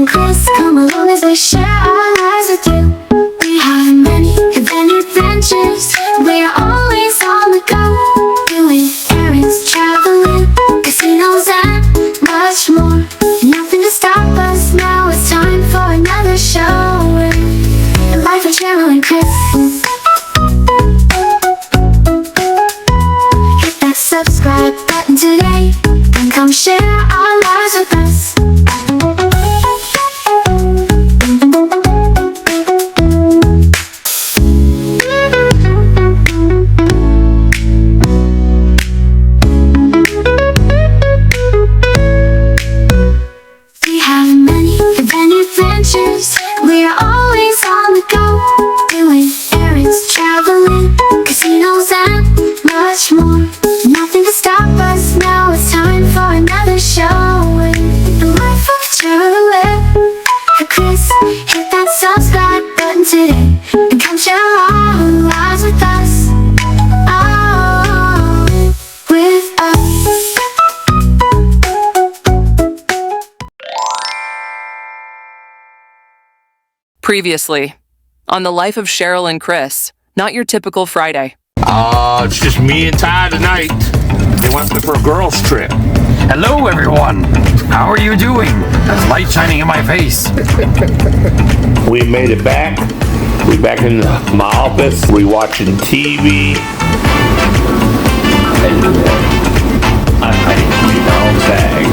and Chris come along as they share our lives with you. We have many adventures. We're always on the go, doing errands, traveling, casinos, and much more. Nothing to stop us now. It's time for another show. The life of Cheryl and Chris. Hit that subscribe button today and come share our lives with us. We have many adventures. We're always on the go, doing errands, traveling, casinos, and much more. Nothing to stop us now. It's time for another show. The life of Cheryl and Chris. Hit that subscribe button today and come share our lives with us. Oh, with us. Previously, on the life of Cheryl and Chris, not your typical Friday. It's just me and Ty tonight. They went for a girls' trip. Hello, everyone. How are you doing? There's light shining in my face. We made it back. We're back in my office. We're watching TV. I'm hiding in my own bag.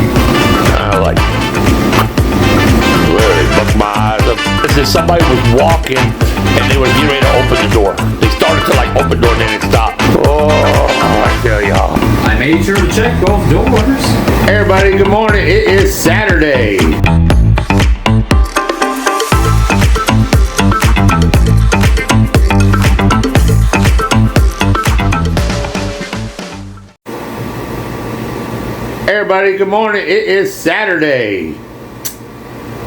Really fuck my eyes up. As if somebody was walking and they were getting ready to open the door. They started to open the door and then it stopped. Oh, I tell y'all. I made sure to check both doors. Everybody, good morning. It is Saturday. Everybody, good morning. It is Saturday.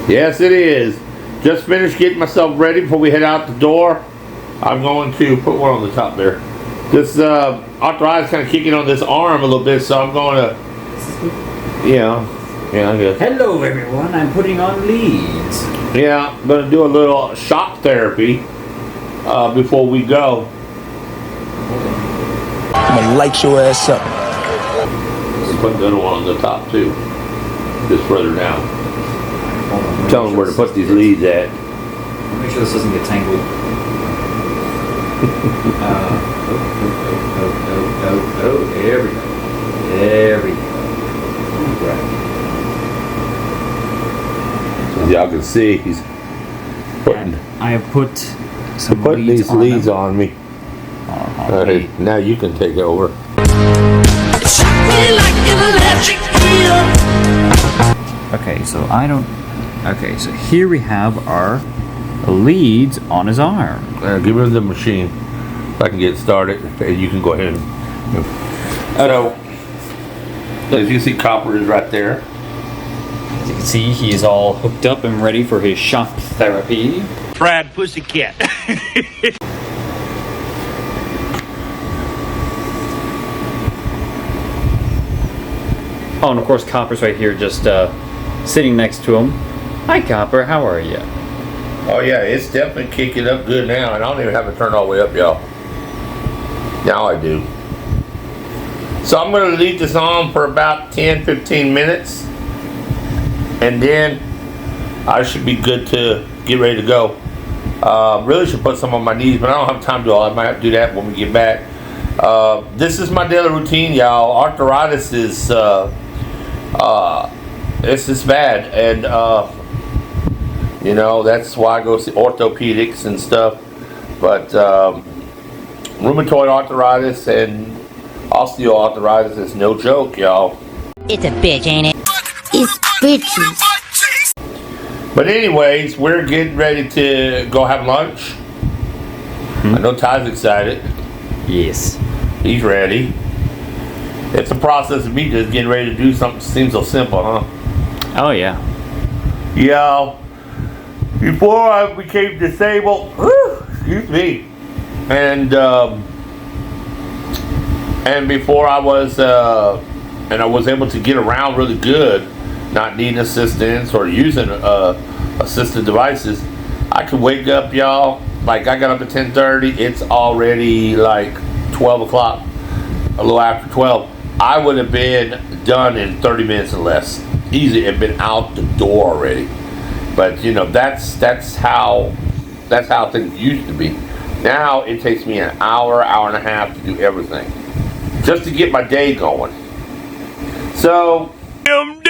Yes, it is. Just finished getting myself ready before we head out the door. I'm going to put one on the top there. This arthritis kind of kicking on this arm a little bit, so I'm going to, yeah, I guess. Hello, everyone. I'm putting on leads. Yeah, I'm going to do a little shock therapy before we go. I'm gonna light your ass up. Put the other one on the top too, just further down. Tell them where to put these leads at. Make sure this doesn't get tangled. There we go. There we go. Right. As y'all can see, he's putting. I have put some putting leads these on leads them. on me. Now you can take over. Okay, so Okay, so here we have our leads on his arm. Give him the machine if I can get started. You can go ahead and. So, as you see, copper is right there. As you can see, he is all hooked up and ready for his shock therapy. Brad Pussycat. Oh, and of course, Copper's right here, just sitting next to him. Hi, Copper. How are you? Oh yeah, it's definitely kicking up good now, and I don't even have it turned all the way up, y'all. Now I do. So I'm going to leave this on for about 10-15 minutes, and then I should be good to get ready to go. Really should put some on my knees, but I don't have time to do all that. I might have to do that when we get back. This is my daily routine, y'all. Arthritis is it's just bad, and you know, that's why I go see orthopedics and stuff. But rheumatoid arthritis and osteoarthritis is no joke, y'all. It's a bitch, ain't it? It's bitches. But anyways, we're getting ready to go have lunch. I know Ty's excited. Yes. He's ready. It's a process of me just getting ready to do something seems so simple, huh? Oh, yeah. Yeah. Before I became disabled, excuse me, and before I was able to get around really good, not needing assistance or using assistive devices, I could wake up, y'all. Like, I got up at 10:30. It's already like 12 o'clock, a little after 12. I would have been done in 30 minutes or less. Easy, and been out the door already. But you know, that's how things used to be. Now it takes me an hour and a half to do everything, just to get my day going. So, damn.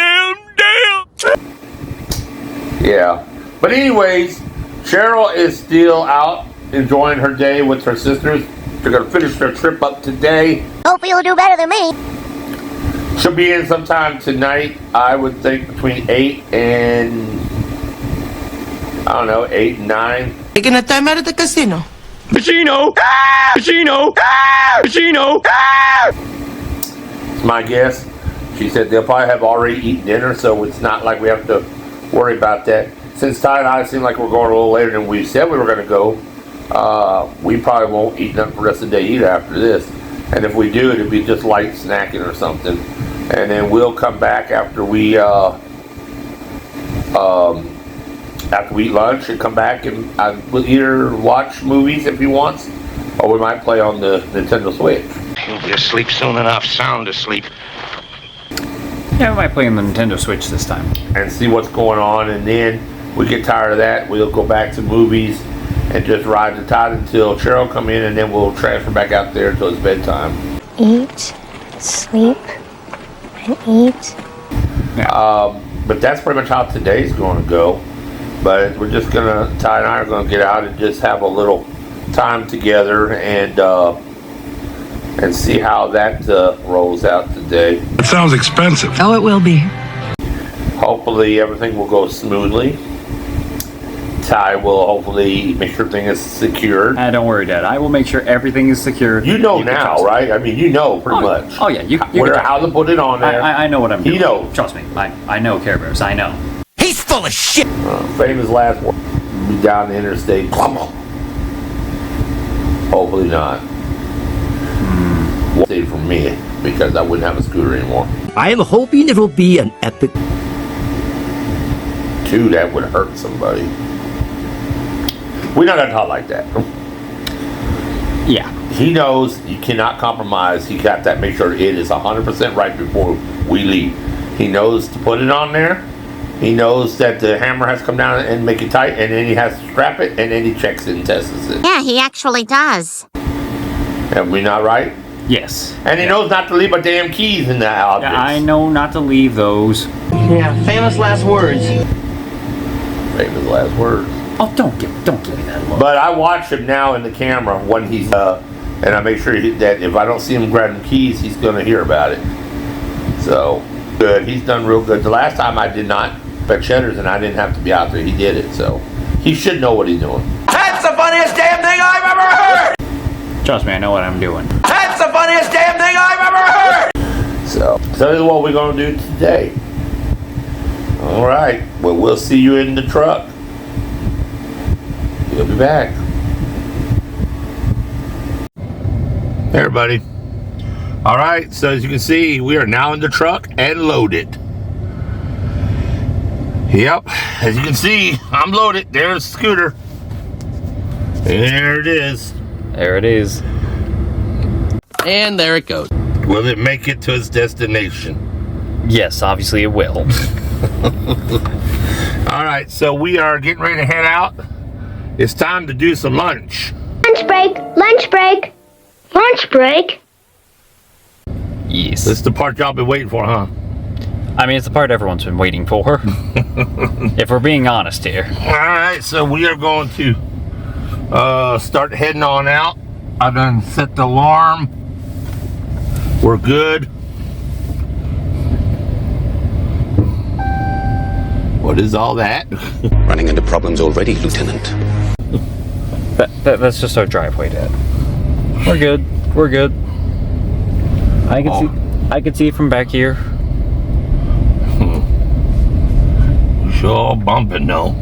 Yeah. But anyways, Cheryl is still out enjoying her day with her sisters. They're gonna finish their trip up today. Hope you'll do better than me. She'll be in sometime tonight, I would think between 8 and, I don't know, 8 and 9. Taking a time out at the casino. Casino! Casino! Casino! It's my guess. She said they'll probably have already eaten dinner, so it's not like we have to worry about that. Since Ty and I seem like we're going a little later than we said we were going to go, we probably won't eat nothing for the rest of the day either after this. And if we do, it'll be just light snacking or something. And then we'll come back after we eat lunch and come back and we'll either watch movies if he wants, or we might play on the Nintendo Switch. He'll be asleep soon enough, sound asleep. Yeah, we might play on the Nintendo Switch this time. And see what's going on, and then we get tired of that, we'll go back to movies and just ride the tide until Cheryl come in, and then we'll transfer back out there until it's bedtime. Eat, sleep, and eat. But that's pretty much how today's going to go. But we're just gonna, Ty and I are gonna get out and just have a little time together and see how that rolls out today. It sounds expensive. Oh, it will be. Hopefully everything will go smoothly. Ty will hopefully make sure everything is secured. Don't worry, Dad. I will make sure everything is secure. You know now, right? I mean, you know pretty much. Oh yeah, you how to put it on there. I know what I'm doing. He knows. Trust me. I know Care Bears. I know. He's full of shit. Famous last word. Be down the interstate. Hopefully not. Stay for me, because I wouldn't have a scooter anymore. I am hoping it'll be an epic. 2, that would hurt somebody. We're not gonna talk like that. Yeah. He knows you cannot compromise. He got that. Make sure it is 100% right before we leave. He knows to put it on there. He knows that the hammer has to come down and make it tight, and then he has to strap it, and then he checks it and tests it. Yeah, he actually does. Am we not right? Yes. And he knows not to leave my damn keys in that object. Yeah, I know not to leave those. Yeah, famous last words. Famous last words. Oh, don't give me that look. But I watch him now in the camera when he's and I make sure that if I don't see him grabbing keys, he's gonna hear about it. So good. He's done real good. The last time I did not bet Cheddar's and I didn't have to be out there. He did it, so he should know what he's doing. That's the funniest damn thing I've ever heard. Trust me, I know what I'm doing. That's the funniest damn thing I've ever heard. So this is what we're gonna do today. All right. Well, we'll see you in the truck. We'll be back. Hey, everybody. All right, so as you can see, we are now in the truck and loaded. Yep, as you can see, I'm loaded. There's the scooter. There it is. There it is. And there it goes. Will it make it to its destination? Yes, obviously it will. All right, so we are getting ready to head out. It's time to do some lunch. Lunch break, lunch break, lunch break. Yes. This is the part y'all been waiting for, huh? I mean, it's the part everyone's been waiting for. If we're being honest here. All right, so we are going to start heading on out. I done set the alarm. We're good. What is all that? Running into problems already, Lieutenant. That's just our driveway, Dad. We're good. We're good. I can see it from back here. Sure bumping though.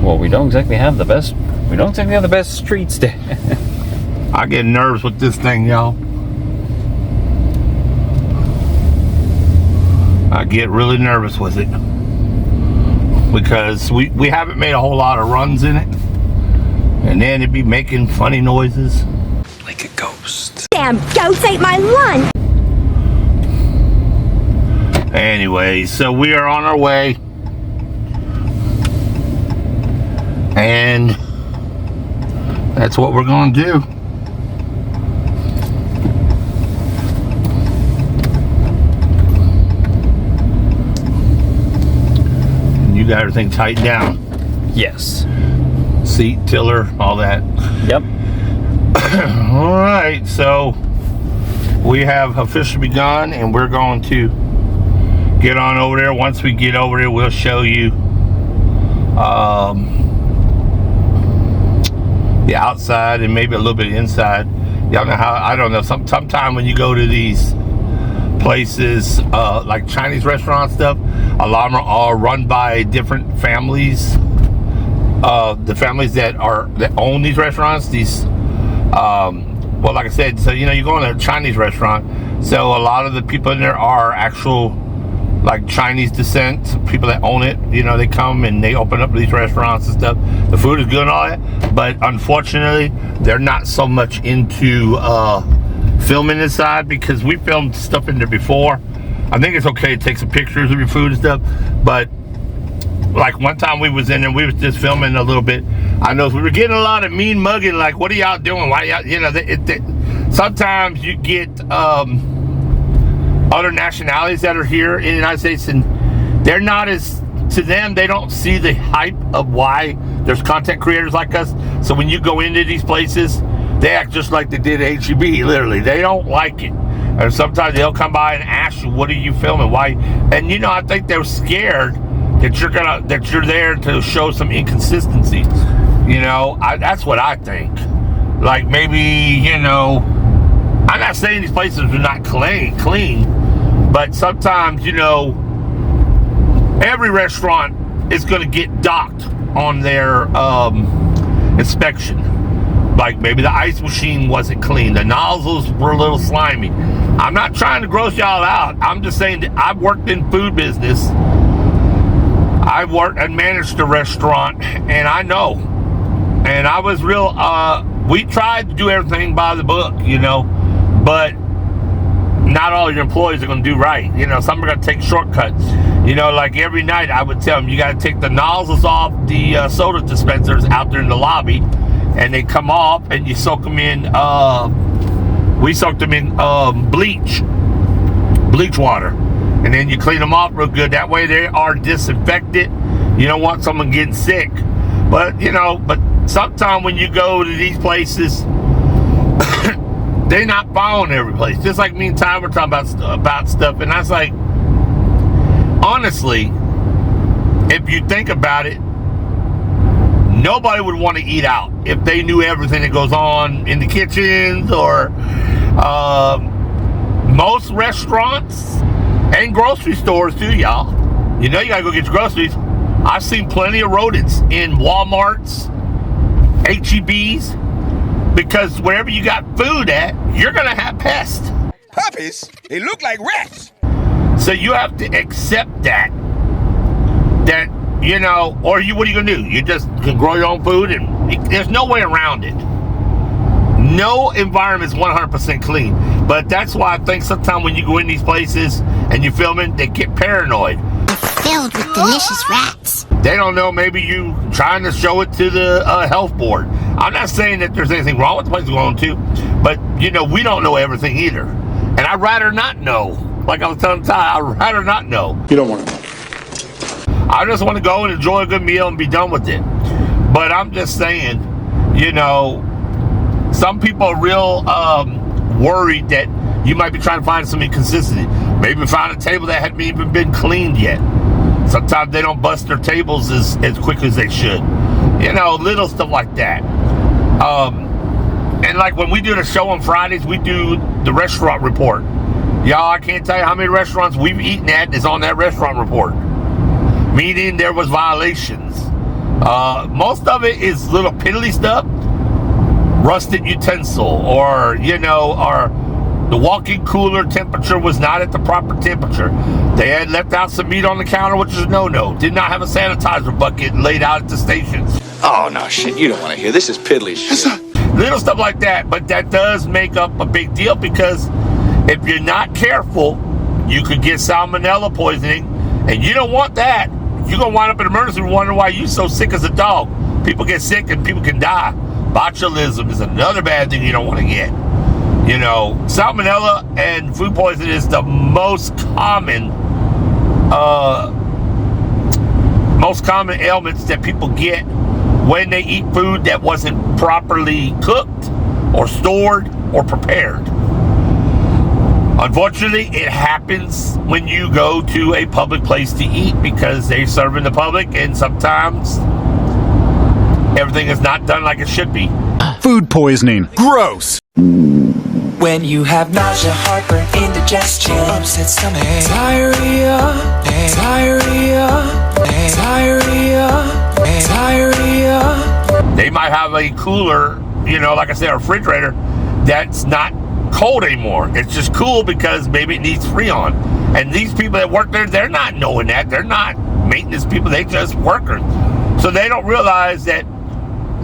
Well, we don't exactly have the best streets, Dad. I get nervous with this thing, y'all. I get really nervous with it. because we haven't made a whole lot of runs in it, and then it'd be making funny noises. Like a ghost. Damn goats ate my lunch! Anyway, so we are on our way, and that's what we're going to do. You got everything tightened down. Yes. Seat, tiller, all that. Yep. All right, so we have officially begun, and we're going to get on over there. Once we get over there, we'll show you the outside and maybe a little bit inside. Y'all know how, I don't know, sometime when you go to these places like Chinese restaurant stuff, a lot of them are run by different families. The families that own these restaurants, well, like I said, so you know, you go in a Chinese restaurant, so a lot of the people in there are actual like Chinese descent, people that own it. You know, they come and they open up these restaurants and stuff. The food is good and all that, but unfortunately they're not so much into filming inside, because we filmed stuff in there before. I think it's okay to take some pictures of your food and stuff, but like one time we was in and we was just filming a little bit. I know we were getting a lot of mean mugging, like, what are y'all doing? Why y'all, you know, sometimes you get other nationalities that are here in the United States, and they're not as, to them, they don't see the hype of why there's content creators like us. So when you go into these places, they act just like they did at HEB, literally. They don't like it. And sometimes they'll come by and ask you, what are you filming? Why? And you know, I think they're scared that you're there to show some inconsistencies. You know, that's what I think. Like, maybe, you know, I'm not saying these places are not clean, but sometimes, you know, every restaurant is going to get docked on their inspection. Like, maybe the ice machine wasn't clean, the nozzles were a little slimy. I'm not trying to gross y'all out. I'm just saying that I've worked in food business. I've worked and managed a restaurant, and I know. And I was real, we tried to do everything by the book, you know, but not all your employees are going to do right. You know, some are going to take shortcuts. You know, like every night I would tell them, you got to take the nozzles off the soda dispensers out there in the lobby, and they come off, and you soak them in, we soaked them in bleach water. And then you clean them off real good. That way they are disinfected. You don't want someone getting sick. But, you know, but sometimes when you go to these places, they're not following every place. Just like me and Ty were talking about stuff. And I was like, honestly, if you think about it, nobody would want to eat out if they knew everything that goes on in the kitchens, or most restaurants and grocery stores too, y'all. You know, you gotta go get your groceries. I've seen plenty of rodents in Walmarts, HEBs, because wherever you got food at, you're gonna have pests. Puppies? They look like rats. So you have to accept that, you know, or what are you gonna do? You just can grow your own food, and there's no way around it. No environment is 100% clean, but that's why I think sometimes when you go in these places and you filming, they get paranoid. Filled with delicious rats. They don't know, maybe you trying to show it to the health board. I'm not saying that there's anything wrong with the place we're going to, but you know, we don't know everything either. And I'd rather not know. Like I was telling Ty, I'd rather not know. You don't want to know. I just want to go and enjoy a good meal and be done with it. But I'm just saying, you know, some people are real worried that you might be trying to find some inconsistency. Maybe find a table that hadn't even been cleaned yet. Sometimes they don't bust their tables as quick as they should. You know, little stuff like that. And like when we do the show on Fridays, we do the restaurant report. Y'all, I can't tell you how many restaurants we've eaten at is on that restaurant report. Meaning there was violations. Most of it is little piddly stuff. Rusted utensil, or, you know, or The walk-in cooler temperature was not at the proper temperature. They had left out some meat on the counter, which is a no-no. Did not have a sanitizer bucket laid out at the stations. Oh, no, shit, you don't want to hear. This is piddly shit. Little stuff like that, but that does make up a big deal because if you're not careful, you could get salmonella poisoning, and you don't want that. You're going to wind up in emergency room wondering why you're so sick as a dog. People get sick and people can die. Botulism is another bad thing you don't want to get. You know, salmonella and food poisoning is the most common ailments that people get when they eat food that wasn't properly cooked or stored or prepared. Unfortunately, it happens when you go to a public place to eat because they serve in the public, and sometimes everything is not done like it should be. Food poisoning. Gross. When you have nausea, heartburn, indigestion, upset stomach, diarrhea, diarrhea. They might have a cooler, you know, like I said, a refrigerator that's not cold anymore. It's just cool because maybe it needs Freon. And these people that work there, they're not knowing that. They're not maintenance people. They just workers. So they don't realize that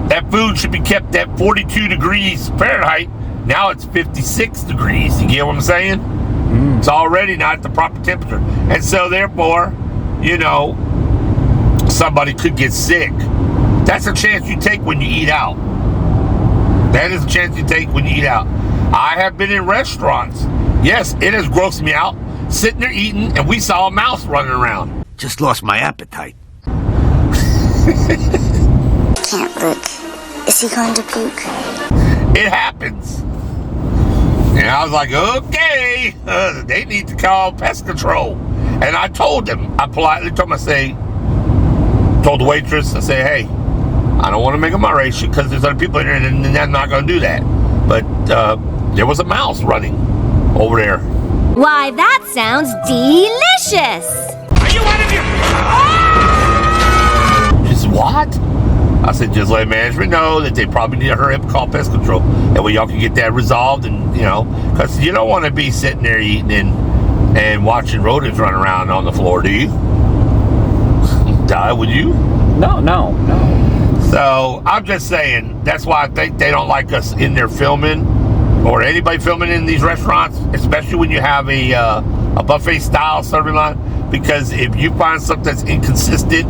that food should be kept at 42 degrees Fahrenheit. Now it's 56 degrees. You get what I'm saying? It's already not at the proper temperature. And so therefore, you know, somebody could get sick. That's a chance you take when you eat out. That is a chance you take when you eat out. I have been in restaurants. Yes, it has grossed me out. Sitting there eating, and we saw a mouse running around. Just lost my appetite. Can't look. Is he going to puke? It happens. And I was like, okay, they need to call pest control. And I told them, I politely told them, told the waitress, I say, hey, I don't want to make a moderation because there's other people in here and they're not going to do that. But there was a mouse running over there. Why, that sounds delicious. Are you one of you? She said, what? I said, just let management know that they probably need to hurry up and call pest control. That way y'all can get that resolved, and, you know, because you don't want to be sitting there eating and watching rodents run around on the floor, do you? Die, would you? No. So I'm just saying, that's why I think they don't like us in there filming, or anybody filming in these restaurants, especially when you have a buffet style serving line, because if you find something that's inconsistent,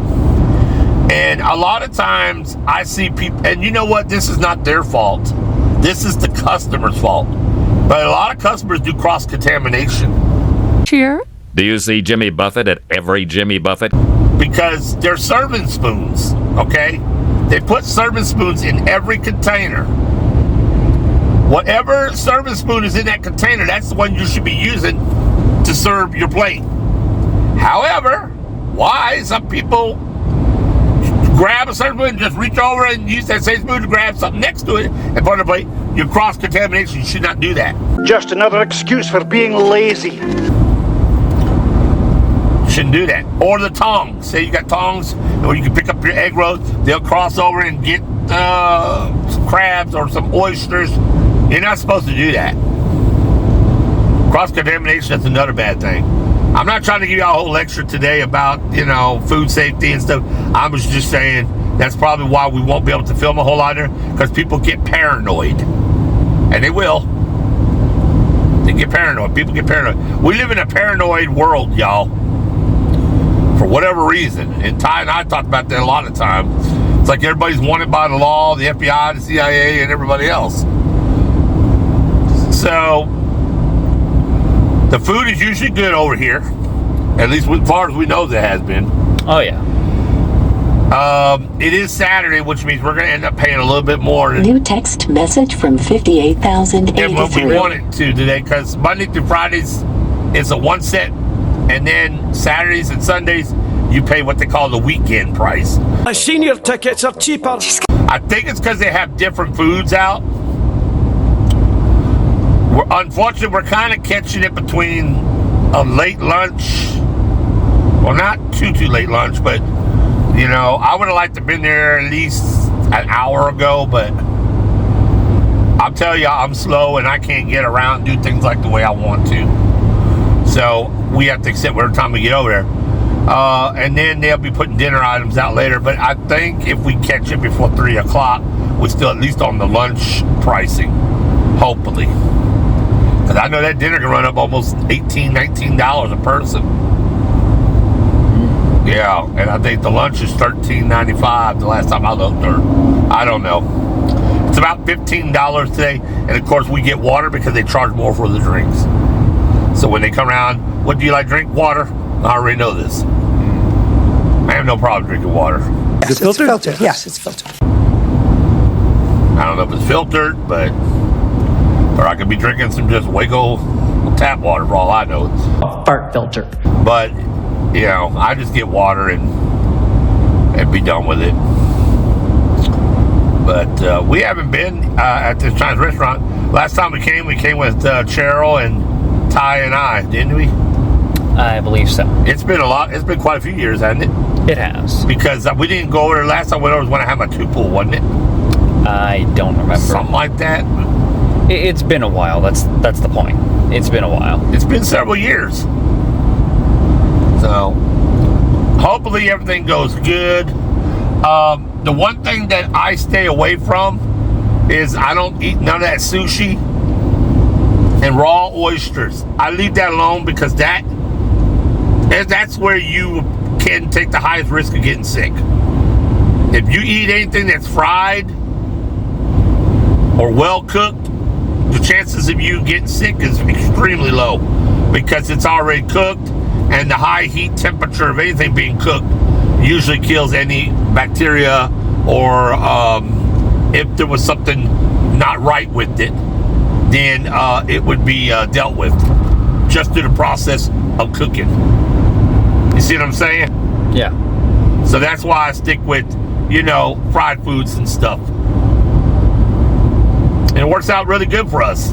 and a lot of times I see people, and you know what, this is not their fault, this is the customer's fault, but a lot of customers do cross-contamination. Cheer? Do you see Jimmy Buffett at every Jimmy Buffett? Because they're serving spoons, okay? They put serving spoons in every container. Whatever serving spoon is in that container, that's the one you should be using to serve your plate. However, why some people grab a serving spoon and just reach over and use that same spoon to grab something next to it and put it on the plate? You're cross-contamination. You should not do that. Just another excuse for being lazy. Shouldn't do that. Or the tongs. Say you got tongs, or you can pick up your egg rolls. They'll cross over and get some crabs or some oysters. You're not supposed to do that. Cross-contamination is another bad thing. I'm not trying to give you a whole lecture today about, you know, food safety and stuff. I was just saying that's probably why we won't be able to film a whole lot there, because people get paranoid. And they will. They get paranoid. People get paranoid. We live in a paranoid world, y'all. For whatever reason. And Ty and I talked about that a lot of times. It's like everybody's wanted by the law, the FBI, the CIA, and everybody else. So, the food is usually good over here. At least as far as we know, it has been. Oh, yeah. It is Saturday, which means we're going to end up paying a little bit more. New text message from 58,083. And what we wanted to today, because Monday through Fridays is a one set, and then Saturdays and Sundays you pay what they call the weekend price. Senior tickets are cheaper. I think it's because they have different foods out. Unfortunately, we're kind of catching it between a late lunch. Well, not too late lunch, but, you know, I would have liked to have been there at least an hour ago, but I'm telling you, I'm slow and I can't get around and do things like the way I want to. So we have to accept whatever time we get over there. And then they'll be putting dinner items out later. But I think if we catch it before 3 o'clock, we're still at least on the lunch pricing. Hopefully. Because I know that dinner can run up almost $18, $19 a person. Yeah, and I think the lunch is $13.95 the last time I looked, or I don't know. It's about $15 today, and of course we get water because they charge more for the drinks. So when they come around, what do you like, drink? Water? I already know this. I have no problem drinking water. Yes, it's filtered. Yes, it's filtered. I don't know if it's filtered, but or I could be drinking some just Waco tap water for all I know. Fart filter. But you know, I just get water and be done with it. But we haven't been at this Chinese restaurant. Last time we came with Cheryl and Ty and I, didn't we? I believe so. It's been a lot. It's been quite a few years, hasn't it? It has. Because we didn't go over there last time. We went over was when I had my 2-pool, wasn't it? I don't remember. Something like that. It's been a while. That's the point. It's been a while. It's been several years. So hopefully everything goes good. The one thing that I stay away from is I don't eat none of that sushi and raw oysters. I leave that alone because that's where you can take the highest risk of getting sick. If you eat anything that's fried or well cooked, the chances of you getting sick is extremely low because it's already cooked, and the high heat temperature of anything being cooked usually kills any bacteria or if there was something not right with it, then it would be dealt with just through the process of cooking. You see what I'm saying? Yeah. So that's why I stick with, fried foods and stuff. And it works out really good for us.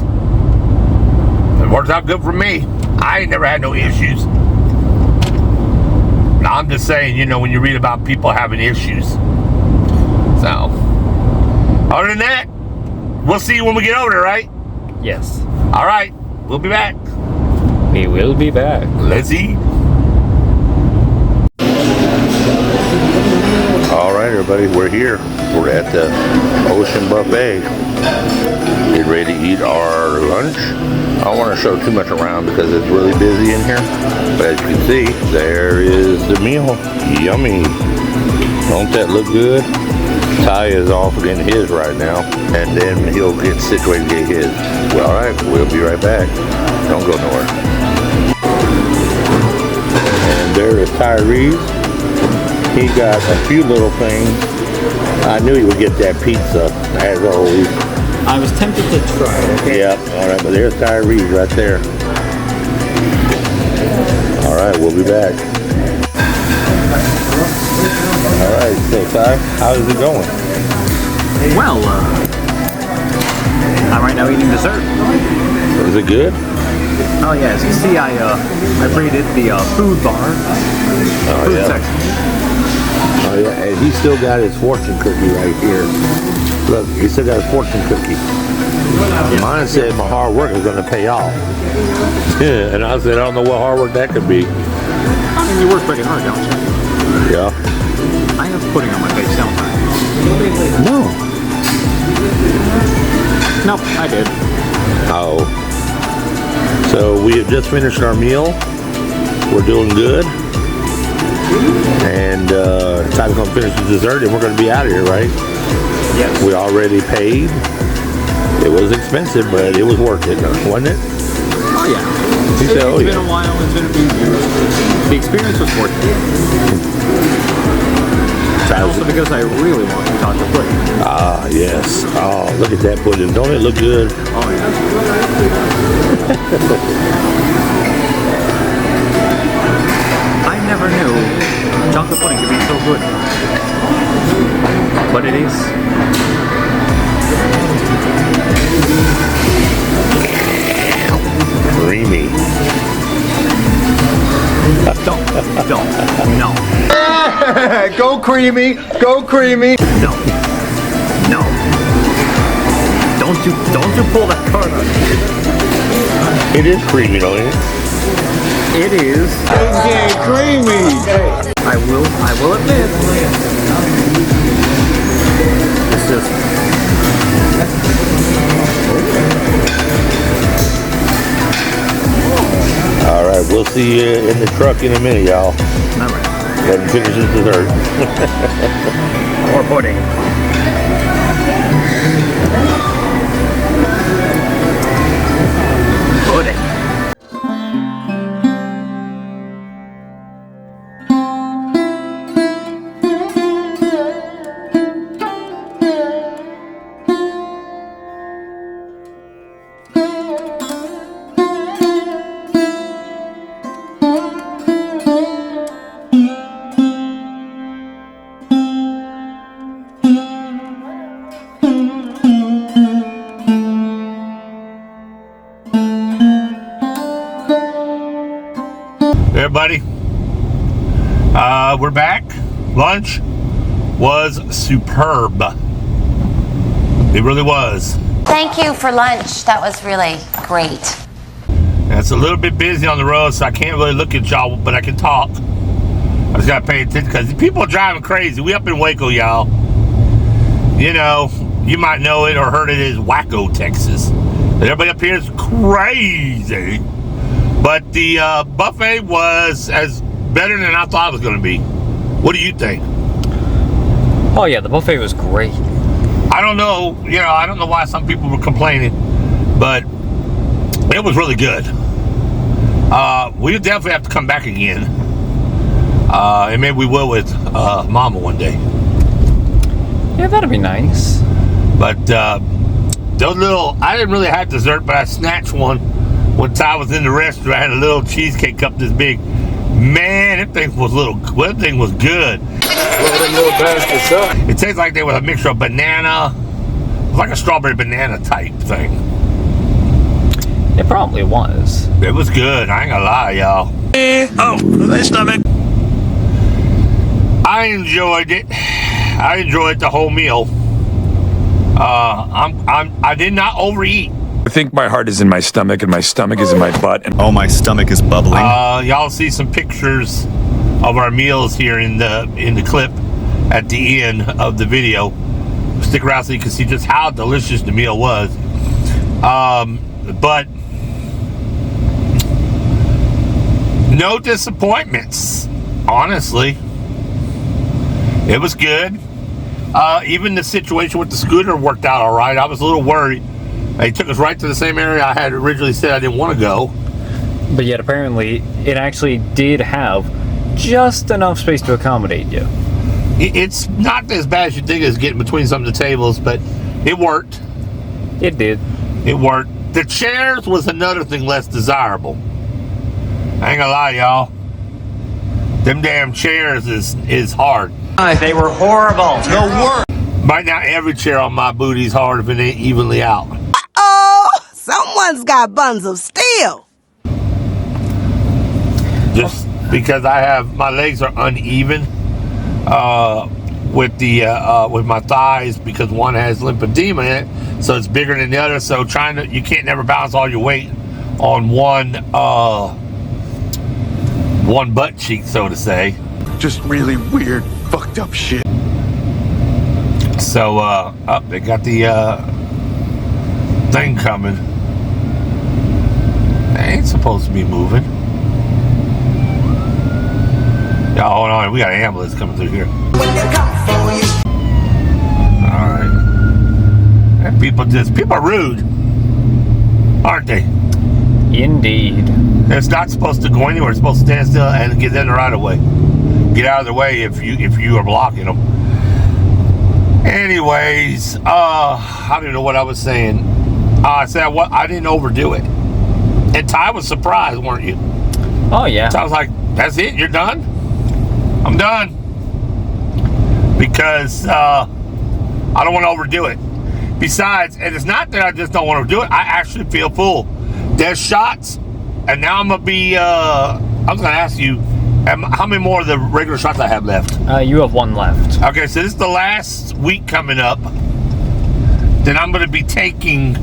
It works out good for me. I ain't never had no issues. Now, I'm just saying, when you read about people having issues. So, other than that, we'll see you when we get over there, right? Yes. All right. We'll be back. We will be back. Let's eat. All right, everybody. We're here. We're at the Ocean Buffet. Get ready to eat our lunch. I don't want to show too much around because it's really busy in here. But as you can see, there is the meal. Yummy. Don't that look good? Ty is off getting his right now. And then he'll get situated to get his. Well, all right. We'll be right back. Don't go nowhere. And there is Tyrese. He got a few little things. I knew he would get that pizza, as always. I was tempted to try it. Okay? Yep, alright, but there's Tyrese right there. Alright, we'll be back. Alright, so Ty, how's it going? Well, I'm right now eating dessert. Is it good? Oh yeah, as you see, I rated the food bar. Food section. Oh yeah, and he still got his fortune cookie right here. Look, he still got his fortune cookie. Mine said my hard work is going to pay off. And I said, I don't know what hard work that could be. I mean, you work pretty hard, don't you? Yeah. I have pudding on my face, don't I? No. Nope, I did. Oh. So we have just finished our meal. We're doing good. And time's going to finish the dessert and we're going to be out of here, right? Yes. We already paid. It was expensive, but it was worth it, wasn't it? Oh yeah. He said, It's been a while, it's been a few years. The experience was worth it. And also because I really want to talk to pudding. Ah, yes. Oh, look at that pudding. Don't it look good? Oh yeah. I never knew chocolate pudding could be so good. But it is. Creamy. Don't. No. Go creamy. Go creamy. No. Don't pull that card on. It is creamy, though, isn't it? It is. It's creamy. I will admit. It's just. All right, we'll see you in the truck in a minute, y'all. All right. Let him finish his dessert. More pudding. Pudding. Everybody, we're back. Lunch was superb. It really was. Thank you for lunch. That was really great. It's a little bit busy on the road, so I can't really look at y'all, but I can talk. I just gotta pay attention because people are driving crazy. We up in Waco, y'all. You know, you might know it or heard it as Waco, Texas. And everybody up here is crazy. But the buffet was better than I thought it was going to be. What do you think? Oh yeah, the buffet was great. I don't know, I don't know why some people were complaining, but it was really good. We'll definitely have to come back again. And maybe we will with Mama one day. Yeah, that'd be nice. But those little, I didn't really have dessert, but I snatched one. When Ty was in the restaurant, I had a little cheesecake cup this big. Man, that thing was good. It tastes like they were a mixture of banana, like a strawberry banana type thing. It probably was. It was good. I ain't gonna lie, y'all. My stomach. I enjoyed it. I enjoyed the whole meal. I did not overeat. I think my heart is in my stomach and my stomach is in my butt. And oh, my stomach is bubbling. Y'all see some pictures of our meals here in the clip at the end of the video. Stick around so you can see just how delicious the meal was. But no disappointments, honestly. It was good. Even the situation with the scooter worked out all right. I was a little worried. They took us right to the same area I had originally said I didn't want to go. But yet apparently it actually did have just enough space to accommodate you. It's not as bad as you think it's getting between some of the tables, but it worked. It did. It worked. The chairs was another thing less desirable. I ain't gonna lie, y'all. Them damn chairs is hard. They were horrible. No work. Right now, every chair on my booty is hard if it ain't evenly out. Oh, someone's got buns of steel. Just because my legs are uneven with my thighs because one has lymphedema in it, so it's bigger than the other. So you can't never balance all your weight on one butt cheek, so to say. Just really weird, fucked up shit. So they got the thing coming. They ain't supposed to be moving. Y'all hold on, we got an ambulance coming through here. Alright. And people are rude, aren't they? Indeed. It's not supposed to go anywhere. It's supposed to stand still and get in the right of way. Get out of the way if you are blocking them. Anyways, I don't even know what I was saying. I said I didn't overdo it. And Ty was surprised, weren't you? Oh yeah. So I was like, that's it? You're done? I'm done. Because I don't want to overdo it. Besides, and it's not that I just don't want to do it. I actually feel full. There's shots, and now I'm gonna be. I was gonna ask you, how many more of the regular shots I have left? You have one left. Okay, so this is the last week coming up. Then I'm gonna be taking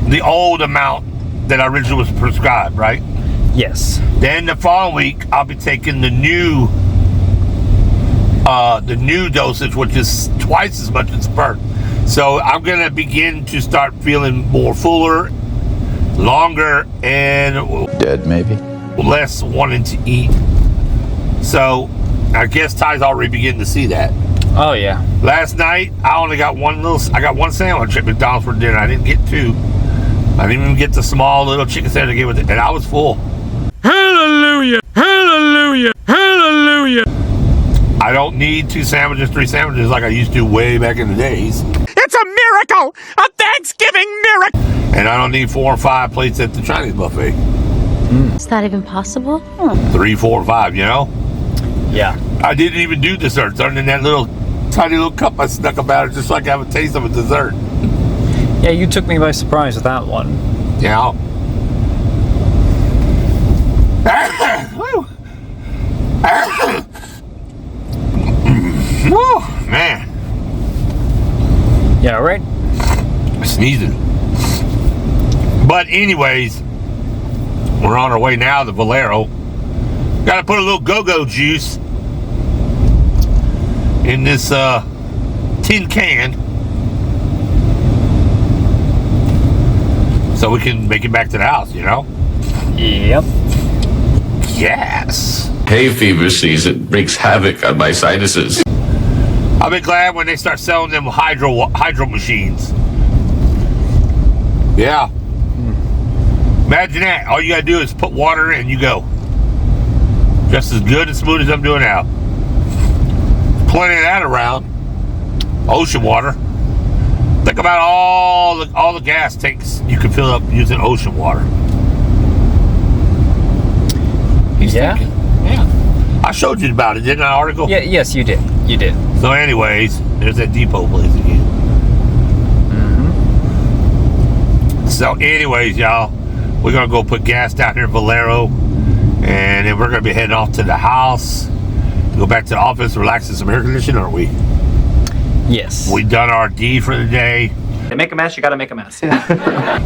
the old amount that I originally was prescribed, right? Yes. Then the following week, I'll be taking the new dosage, which is twice as much as first. So I'm gonna begin to start feeling more fuller, longer, and dead maybe, less wanting to eat. So I guess Ty's already beginning to see that. Oh yeah. Last night I only got I got one sandwich at McDonald's for dinner. I didn't get two. I didn't even get the small little chicken sandwich I get with it, and I was full. Hallelujah! Hallelujah! Hallelujah! I don't need 2 sandwiches, 3 sandwiches like I used to way back in the days. It's a miracle! A Thanksgiving miracle! And I don't need 4 or 5 plates at the Chinese buffet. Is that even possible? 3, 4, 5, you know? Yeah. I didn't even do desserts other than that little tiny little cup I snuck about it just so I could have a taste of a dessert. Yeah, you took me by surprise with that one. Yeah. Woo, man. Yeah, right? Sneezing. But anyways, we're on our way now to Valero. Got to put a little go-go juice in this tin can so we can make it back to the house, you know? Yep. Yes. Hay fever season wreaks havoc on my sinuses. I'll be glad when they start selling them hydro machines. Yeah. Imagine that. All you gotta do is put water in and you go. Just as good and smooth as I'm doing now. Plenty of that around. Ocean water. Think about all the gas tanks you can fill up using ocean water. He's thinking. Yeah. I showed you about it, didn't I, article? Yeah, yes, you did. You did. So anyways, there's that depot place again. Mm-hmm. So anyways, y'all, we're going to go put gas down here in Valero, and then we're going to be heading off to the house, go back to the office, relax in some air conditioning, aren't we? Yes. We done our deed for the day. To make a mess, you got to make a mess.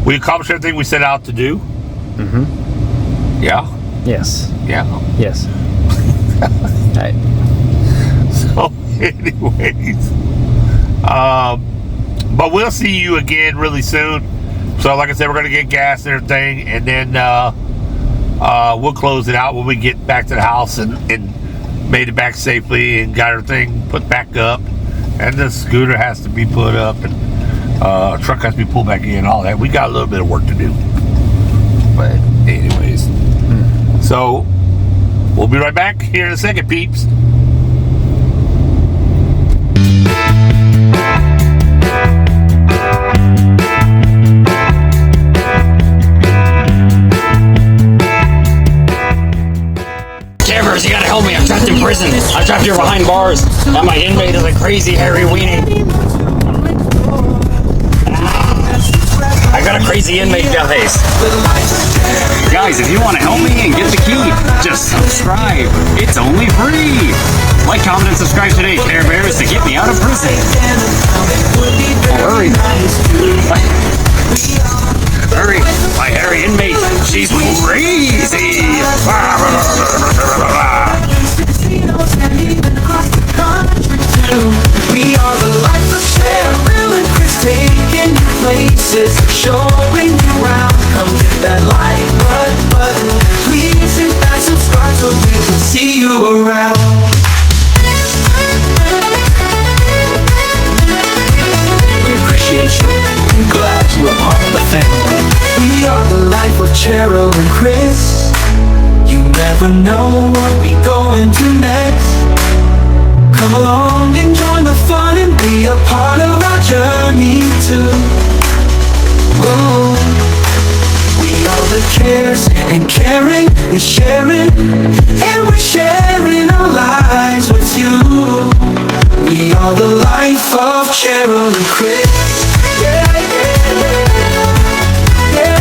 We accomplished everything we set out to do. Mm-hmm. Yeah. Yes. Yeah. Yes. Right. So anyways, but we'll see you again really soon. So like I said, we're gonna get gas and everything, and then we'll close it out when we get back to the house and made it back safely and got everything put back up, and the scooter has to be put up, and truck has to be pulled back in, all that. We got a little bit of work to do, but anyways, so we'll be right back here in a second, peeps. Cameras, you gotta help me. I'm trapped in prison. I'm trapped here behind bars. And my inmate is a crazy hairy weenie. I got a crazy inmate face. Guys, if you want to help me and get the key, just subscribe. It's only free. Like, comment, and subscribe today, Care Bears, to get me out of prison. Hurry. Hurry. My hairy inmate, she's crazy. We are the life of Cheryl and Chris, taking you places, showing you around. Come get that like button. Please hit that subscribe so we can see you around. We appreciate you and glad you are part of the family. We are the life of Cheryl and Chris. You never know what we going to next. Come along and join the fun and be a part of our journey too. Whoa. We are the cares and caring and sharing, and we're sharing our lives with you. We are the life of Cheryl and Chris. Yeah, yeah, yeah, yeah.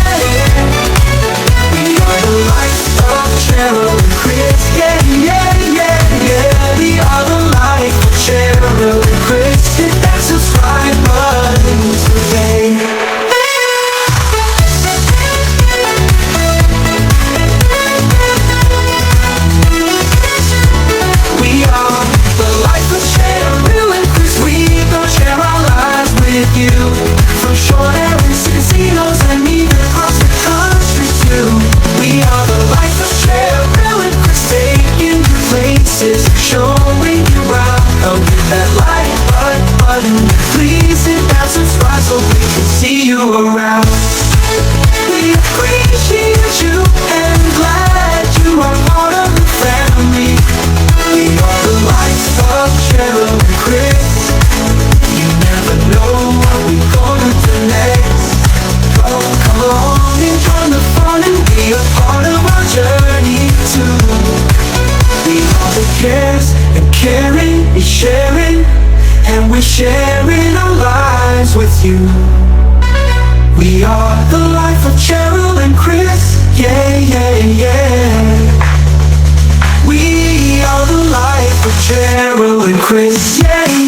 We are the life of Cheryl and Chris. Yeah, yeah, yeah, yeah. We are the life of Cheryl and Chris. Hit that subscribe button today. you. We are the life of Cheryl and Chris. Yeah, yeah, yeah. We are the life of Cheryl and Chris. Yeah, yeah.